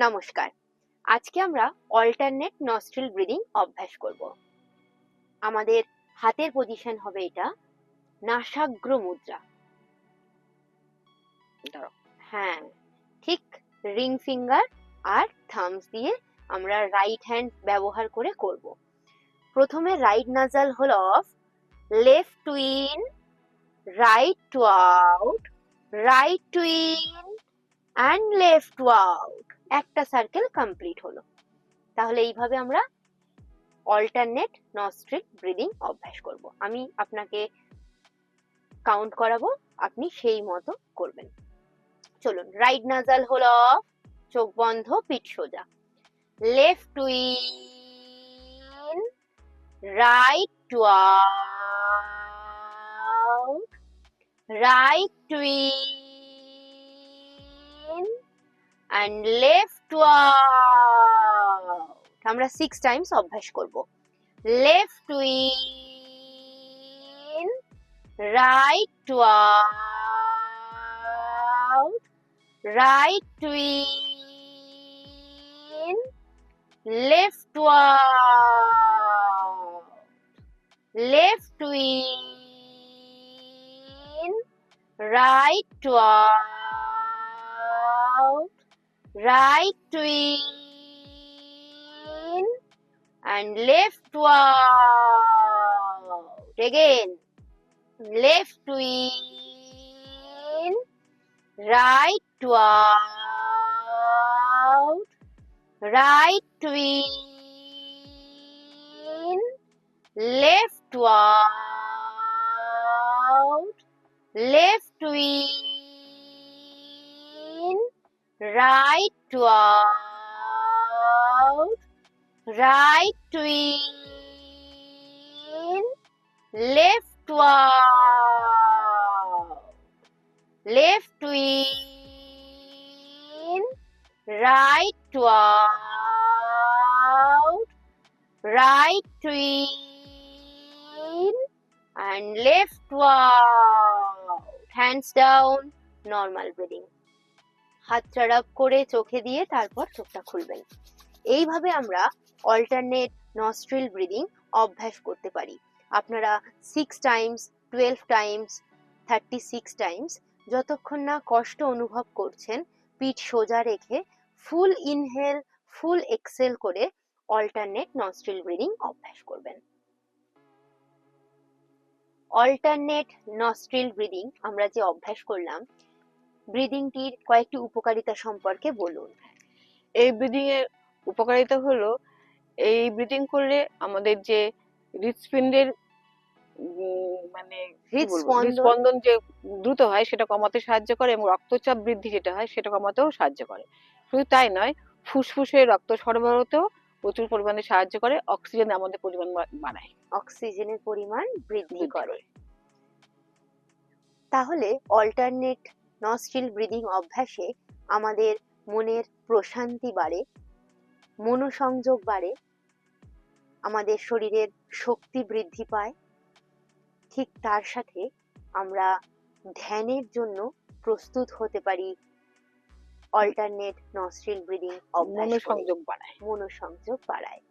নমস্কার। আজকে আমরা অল্টারনেট নস্ট্রিল ব্রিদিং অভ্যাস করব। আমাদের হাতের পজিশন হবে এটা নাসাগ্র মুদ্রা। হ্যাঁ, ঠিক রিং ফিঙ্গার আর থামস দিয়ে আমরা রাইট হ্যান্ড ব্যবহার করে করব। প্রথমে right নাজাল hall of, left to in, right to out, right two in and left to out. একটা সার্কেল কমপ্লিট হলো। তাহলে এইভাবে আমরা অল্টারনেট নস্ট্রিল ব্রিদিং অভ্যাস করব। আমি আপনাকে কাউন্ট করাবো, আপনি সেই মতো করবেন। চলুন, রাইট নাজাল হলো অফ, চোখ বন্ধ, পিঠ সোজা। Left to in, right to out, right two in and left to out. আমরা 6 টাইমস অভ্যাস করব। Left to in, right to out, right to in, left to out, left to in, right to out, right to in, and left to out. Again. Left to in, right to out, right to in, left to out, left to in, right to out, right to in, left to out, left to in, right to out, right to in, and left to out. Hands down, normal breathing. হাতটা রাব করে চোখে দিয়ে তারপর চোখটা খুলবেন। এইভাবে আমরা alternate nostril breathing অভ্যাস করতে পারি। আপনারা 6 টাইমস, 12 টাইমস, 36 টাইমস, যতক্ষণ না কষ্ট অনুভব করছেন, পিঠ সোজা রেখে ফুল ইনহেল, ফুল এক্সেল করে অল্টারনেট নস্ট্রিল ব্রিদিং অভ্যাস করবেন। অল্টারনেট নস্ট্রিল ব্রিদিং আমরা যে অভ্যাস করলাম, ব্রিদিংটির কয়েকটি উপকারিতা সম্পর্কে বলুন। এই ব্রিদিং এর উপকারিতা হলো, এই ব্রিদিং করলে আমাদের যে হৃৎপিণ্ডের মানে হৃদস্পন্দন যে দ্রুত হয় সেটা কমাতে সাহায্য করে এবং রক্তচাপ বৃদ্ধি যেটা হয় সেটা কমাতেও সাহায্য করে। শুধু তাই নয়, ফুসফুসে রক্ত সরবরাহতেও প্রচুর পরিমাণে সাহায্য করে, অক্সিজেন আমাদের পরিমাণ বাড়ায়, অক্সিজেনের পরিমাণ বৃদ্ধি করে। তাহলে অল্টারনেট নস্ট্রিল ব্রিদিং অভ্যাসে আমাদের মনের প্রশান্তি বাড়ে, মনোসংযোগ বাড়ে, আমাদের শরীরের শক্তি বৃদ্ধি পায়। ঠিক তার সাথে আমরা ধ্যানের জন্য প্রস্তুত হতে পারি অল্টারনেট নস্ট্রিল ব্রিদিং অভ্যাস করে। মনোসংযোগ বাড়ায়।